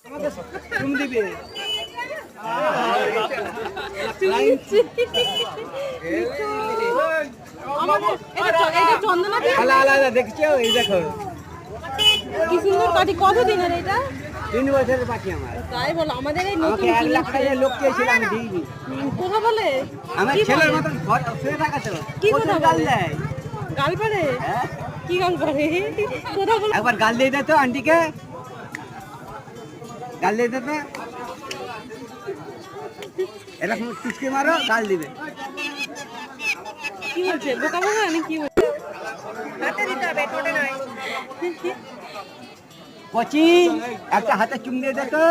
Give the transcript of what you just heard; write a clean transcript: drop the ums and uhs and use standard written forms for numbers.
চুম দিবে আলাদা দেখছো এই দেখো কি সুন্দর পাটি, কত দিনের এটা? 3 বছরের পাখি আমার। তাই বলো, আমাদের এই নতুন আমাকে 1 লাখ টাকা লোক চেয়েছিল, আমি দিইনি। কথা বলে আমার কি ছেলের বলে? মতন ঘর শুয়ে থাকা তো কি প্রচুর কথা গাল বলে? দেয়। গাল পারে? হ্যাঁ, কি গাল পারে? কথা বলে। একবার গাল দিয়ে দে তো আন্টিকে, গাল দিয়ে দে তো, এরকম টুচকে মারো গাল দিবে। কি বলছে, বোকা বোকা আমি কি বলছে? কচি একটা হাতে চুম দিয়ে দে তো।